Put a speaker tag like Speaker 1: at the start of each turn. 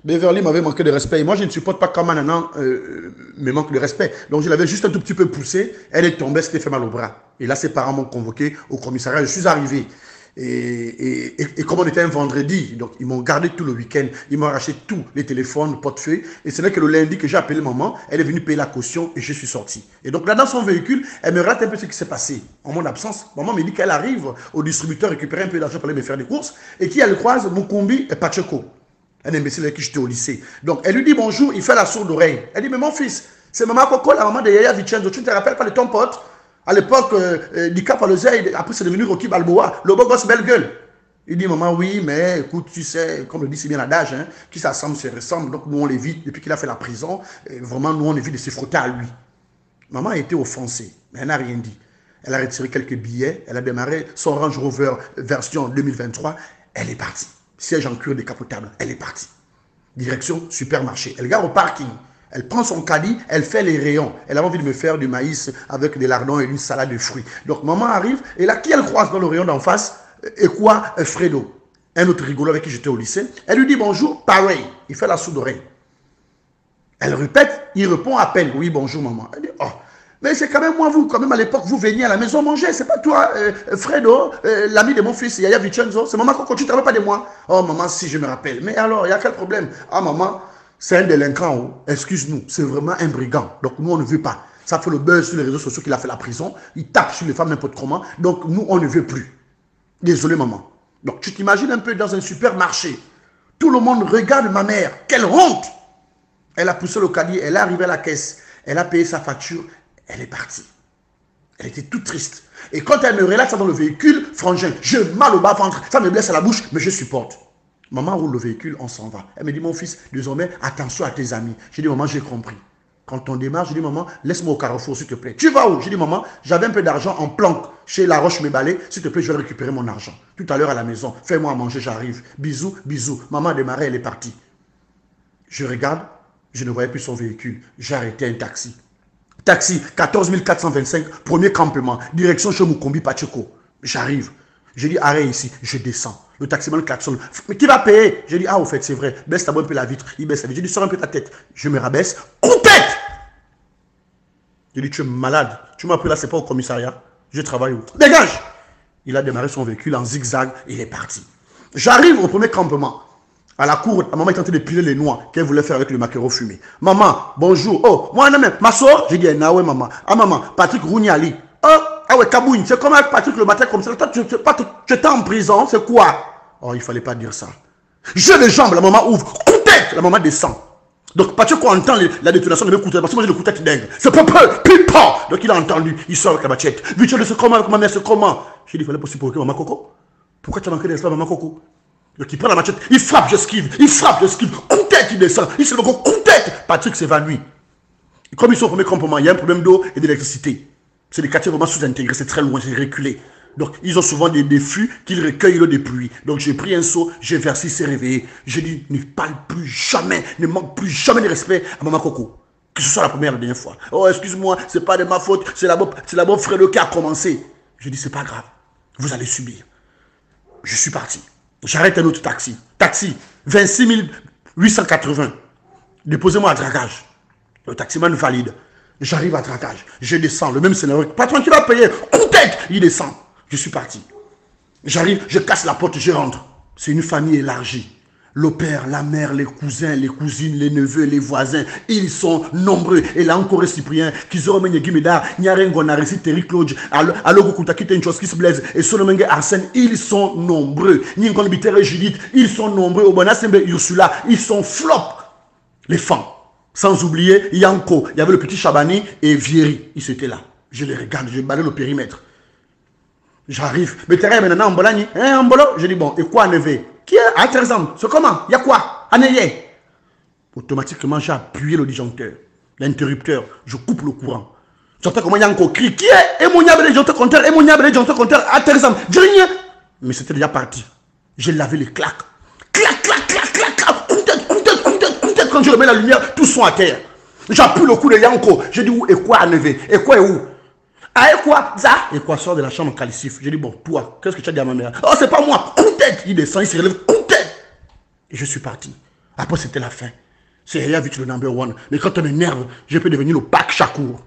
Speaker 1: Beverly m'avait manqué de respect. Et moi, je ne supporte pas quand Manana me manque de respect. Donc, je l'avais juste un tout petit peu poussé. Elle est tombée, c'était fait mal au bras. Et là, ses parents m'ont convoqué au commissariat. Je suis arrivé. Et comme on était un vendredi, donc ils m'ont gardé tout le week-end. Ils m'ont arraché tous les téléphones, portefeuille. Et ce n'est que le lundi que j'ai appelé maman. Elle est venue payer la caution et je suis sorti. Et donc, là, dans son véhicule, elle me relate un peu ce qui s'est passé en mon absence. Maman me dit qu'elle arrive au distributeur récupérer un peu d'argent pour aller me faire des courses. Et qu'elle croise Mukumbi et Pacheco. Un imbécile avec qui j'étais au lycée. Donc, elle lui dit bonjour, il fait la sourde oreille. Elle dit, mais mon fils, c'est maman Coco, la maman de Yaya Vicenzo. Tu ne te rappelles pas de ton pote? À l'époque, Dika Palouzey, après c'est devenu Rocky Balboa, le beau gosse belle gueule. Il dit, maman, oui, mais écoute, tu sais, comme le dit si bien l'adage, hein, qui s'assemble se ressemble. Donc, nous, on l'évite depuis qu'il a fait la prison. Et vraiment, nous, on évite de se frotter à lui. Maman a été offensée, mais elle n'a rien dit. Elle a retiré quelques billets. Elle a démarré son Range Rover version 2023. Elle est partie. Siège en cuir décapotable, elle est partie. Direction supermarché. Elle gare au parking. Elle prend son caddie, elle fait les rayons. Elle a envie de me faire du maïs avec des lardons et une salade de fruits. Donc maman arrive et là, qui elle croise dans le rayon d'en face? Et quoi? Fredo. Un autre rigolo avec qui j'étais au lycée. Elle lui dit bonjour, pareil. Il fait la sourde oreille. Elle répète, il répond à peine. Oui, bonjour maman. Elle dit, oh. Mais c'est quand même moi, vous, quand même à l'époque, vous veniez à la maison manger. C'est pas toi, Fredo, l'ami de mon fils, Yaya Vicenzo. C'est maman Coco, tu ne te rappelles pas de moi? Oh, maman, si je me rappelle. Mais alors, il y a quel problème? Ah, maman, c'est un délinquant. Oh. Excuse-nous, c'est vraiment un brigand. Donc, nous, on ne veut pas. Ça fait le buzz sur les réseaux sociaux qu'il a fait la prison. Il tape sur les femmes n'importe comment. Donc, nous, on ne veut plus. Désolé, maman. Donc, tu t'imagines un peu dans un supermarché. Tout le monde regarde ma mère. Quelle honte! Elle a poussé le caddie, elle est arrivée à la caisse. Elle a payé sa facture. Elle est partie. Elle était toute triste. Et quand elle me relate ça dans le véhicule, frangin, j'ai mal au bas-ventre, ça me blesse à la bouche, mais je supporte. Maman roule le véhicule, on s'en va. Elle me dit, mon fils, désormais, attention à tes amis. J'ai dit, maman, j'ai compris. Quand on démarre, je dis, maman, laisse-moi au carrefour, s'il te plaît. Tu vas où? J'ai dit, maman, j'avais un peu d'argent en planque chez La Roche-Mébalé. S'il te plaît, je vais récupérer mon argent. Tout à l'heure à la maison, fais-moi à manger, j'arrive. Bisous, bisous. Maman a démarré, elle est partie. Je regarde, je ne voyais plus son véhicule. J'ai arrêté un taxi. Taxi, 14 425, premier campement, direction chez Mukumbi Pacheco. J'arrive. J'ai dit, arrête ici, je descends. Le taximan klaxonne. Mais qui va payer? J'ai dit, ah, au fait, c'est vrai. Baisse d'abord un peu la vitre. Il baisse la vitre. J'ai dit, sors un peu ta tête. Je me rabaisse. Coup de tête! J'ai dit, tu es malade. Tu m'as pris là, c'est pas au commissariat. Je travaille où? Dégage! Il a démarré son véhicule en zigzag et il est parti. J'arrive au premier campement. À la cour, la maman est en train de piler les noix qu'elle voulait faire avec le maquereau fumé. Maman, bonjour. Oh, moi, non, mais ma soeur, j'ai dit, ah ouais, maman. Ah, maman, Patrick Rouniali. Oh, ah ouais, Kabouine, c'est comme avec Patrick le matin comme ça. Toi, tu étais en prison, c'est quoi? Oh, il fallait pas dire ça. J'ai les jambes, la maman ouvre. Coup de tête, la maman descend. Donc, Patrick, quand on entend la détonation de mes coups de tête, parce que moi, j'ai le coup de tête dingue. C'est pas peu, pipa. Donc, il a entendu, il sort avec la machette. Vite, c'est comment, ma mère, c'est comment? J'ai dit, il fallait pas supporter maman Coco. Pourquoi tu as manqué d'espace, maman Coco? Donc il prend la machette, il frappe, j'esquive, il frappe, j'esquive, coup de tête, il descend, il se le coup de tête. Patrick s'évanouit. Comme ils sont au premier campement, il y a un problème d'eau et d'électricité. C'est des quartiers vraiment sous-intégrés, c'est très loin, c'est reculé. Donc ils ont souvent des flux qu'ils recueillent l'eau des pluies. Donc j'ai pris un seau, j'ai versé, il s'est réveillé. J'ai dit, ne parle plus jamais, ne manque plus jamais de respect à maman Coco. Que ce soit la première et la dernière fois. Oh, excuse-moi, c'est pas de ma faute, c'est la bonne Fredo qui a commencé. J'ai dit, c'est pas grave, vous allez subir. Je suis parti. J'arrête un autre taxi. Taxi, 26 880. Déposez-moi à dragage. Le taximan valide. J'arrive à dragage. Je descends. Le même scénario. Patron, tu vas payer. Coup de tête. Il descend. Je suis parti. J'arrive, je casse la porte, je rentre. C'est une famille élargie. Le père, la mère, les cousins, les cousines, les neveux, les voisins, ils sont nombreux. Et là encore, Cyprien, Kizoro Gimeda, Nyarengo, Narisi, Terry Claude, Alogo Kutakite, Nchoskis Blaise, et Solomenge Arsène, ils sont nombreux. Ningon Bitere Judith, ils sont nombreux. Obonasembe Ursula, ils sont flop. Les femmes. Sans oublier Yanko, il y avait le petit Chabani et Vieri, ils étaient là. Je les regarde, je balai le périmètre. J'arrive. Mais Terre maintenant en Bolani, hein, en Bolo? Je dis bon, et quoi, Neve? Qui est à 13 ans? C'est comment? Il y a quoi? Aneye. Automatiquement, j'ai appuyé le disjoncteur, l'interrupteur, je coupe le courant. J'entends comment Yanko crie. Qui est? Et mon yable disjoncteur compteur, et mon yable disjoncteur compteur à 13 ans. Je dis rien. Mais c'était déjà parti. J'ai lavé les claques. Clac, clac, clac, clac, clac. Coup-tête. Quand je remets la lumière, tous sont à terre. J'appuie le coup de Yanko. Je dis où? Et quoi à Neve? Et quoi est où? Ah, et quoi? Ça? Et quoi sort de la chambre calcif? J'ai dit, bon, toi, qu'est-ce que tu as dit à ma mère? Oh, c'est pas moi. Coup de tête. Il descend, il se relève. Coup de tête. Et je suis parti. Après, c'était la fin. C'est Yaya vite le number one. Mais quand on m'énerve, je peux devenir le Pac Chakour.